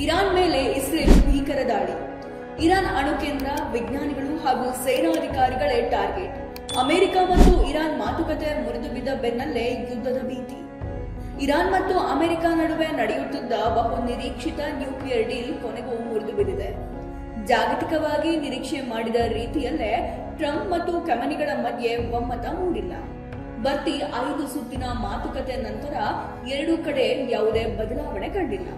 Iran ಮೇಲೆ Israel ಭೀಕರ ದಾಳಿ. ಇರಾನ್ ಅಣು ಕೇಂದ್ರ, ವಿಜ್ಞಾನಿಗಳು ಹಾಗೂ ಸೇನಾಧಿಕಾರಿಗಳೇ ಟಾರ್ಗೆಟ್. ಅಮೆರಿಕ ಮತ್ತು ಇರಾನ್ ಮಾತುಕತೆ ಮುರಿದು ಬಿದ್ದ ಬೆನ್ನಲ್ಲೇ ಯುದ್ಧದ ಭೀತಿ. ಇರಾನ್ ಮತ್ತು ಅಮೆರಿಕ ನಡುವೆ ನಡೆಯುತ್ತಿದ್ದ ಬಹು ನಿರೀಕ್ಷಿತ ನ್ಯೂಕ್ಲಿಯರ್ ಡೀಲ್ ಕೊನೆಗೂ ಮುರಿದು ಬಿದ್ದಿದೆ. ಜಾಗತಿಕವಾಗಿ ನಿರೀಕ್ಷೆ ಮಾಡಿದ ರೀತಿಯಲ್ಲೇ ಟ್ರಂಪ್ ಮತ್ತು ಖಮೆನಿಗಳ ಮಧ್ಯೆ ಒಮ್ಮತ ಮೂಡಿಲ್ಲ. ಬರ್ತಿ 5 ಸುತ್ತಿನ ಮಾತುಕತೆ ನಂತರ ಎರಡೂ ಕಡೆ ಯಾವುದೇ ಬದಲಾವಣೆ ಕಂಡಿಲ್ಲ.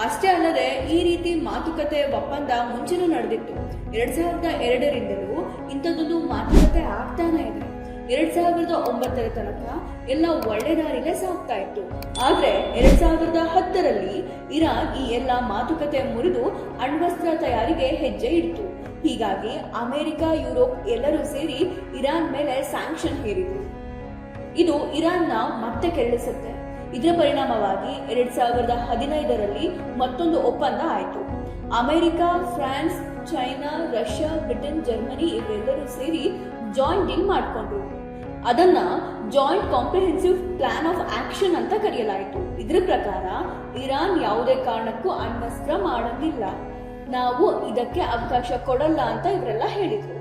ಅಷ್ಟೇ ಅಲ್ಲದೆ ಈ ರೀತಿ ಮಾತುಕತೆ ಒಪ್ಪಂದ ಮುಂಚೆನೂ ನಡೆದಿತ್ತು. 2002ರಿಂದಲೂ ಇಂಥದ್ದೊಂದು ಮಾತುಕತೆ ಆಗ್ತಾನೆ ಇದೆ. 2009ರ ತನಕ ಎಲ್ಲ ಒಳ್ಳೆ ದಾರಿಲೇ ಸಾಗ್ತಾ ಇತ್ತು. ಆದ್ರೆ 2010ರಲ್ಲಿ ಇರಾನ್ ಈ ಎಲ್ಲ ಮಾತುಕತೆ ಮುರಿದು ಅಣ್ವಸ್ತ್ರ ತಯಾರಿಗೆ ಹೆಜ್ಜೆ ಇಡ್ತು. ಹೀಗಾಗಿ ಅಮೆರಿಕ, ಯುರೋಪ್ ಎಲ್ಲರೂ ಸೇರಿ ಇರಾನ್ ಮೇಲೆ ಸ್ಯಾಂಕ್ಷನ್ ಹೇರಿದ್ರು. ಇದು ಇರಾನ್ನ ಮತ್ತೆ ಕೆರಳಿಸುತ್ತೆ. ಇದರ ಪರಿಣಾಮವಾಗಿ 2015ರಲ್ಲಿ ಮತ್ತೊಂದು ಒಪ್ಪಂದ ಆಯಿತು. America, France, China, Russia, Britain, Germany ಇವರೆಲ್ಲರೂ ಸೇರಿ ಜಾಯಿಂಟ್ ಡೀಲ್ ಮಾಡಿಕೊಂಡ್ರು. ಅದನ್ನ joint comprehensive plan of action ಅಂತ ಕರೆಯಲಾಯಿತು. ಇದರ ಪ್ರಕಾರ ಇರಾನ್ ಯಾವುದೇ ಕಾರಣಕ್ಕೂ ಅಣ್ವಸ್ತ್ರ ಮಾಡಂಗಿಲ್ಲ, ನಾವು ಇದಕ್ಕೆ ಅವಕಾಶ ಕೊಡಲ್ಲ ಅಂತ ಇವರೆಲ್ಲ ಹೇಳಿದ್ರು.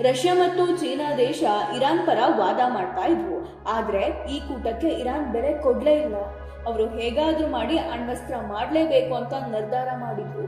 ರಷ್ಯಾ ಮತ್ತು ಚೀನಾ ದೇಶ ಇರಾನ್ ಪರ ವಾದ ಮಾಡ್ತಾ ಇದ್ವು. ಆದ್ರೆ ಈ ಕೂಟಕ್ಕೆ ಇರಾನ್ ಬೆಲೆ ಕೊಡ್ಲೇ ಇಲ್ಲ. ಅವರು ಹೇಗಾದ್ರೂ ಮಾಡಿ ಅಣ್ವಸ್ತ್ರ ಮಾಡಲೇಬೇಕು ಅಂತ ನಿರ್ಧಾರ ಮಾಡಿದ್ರು.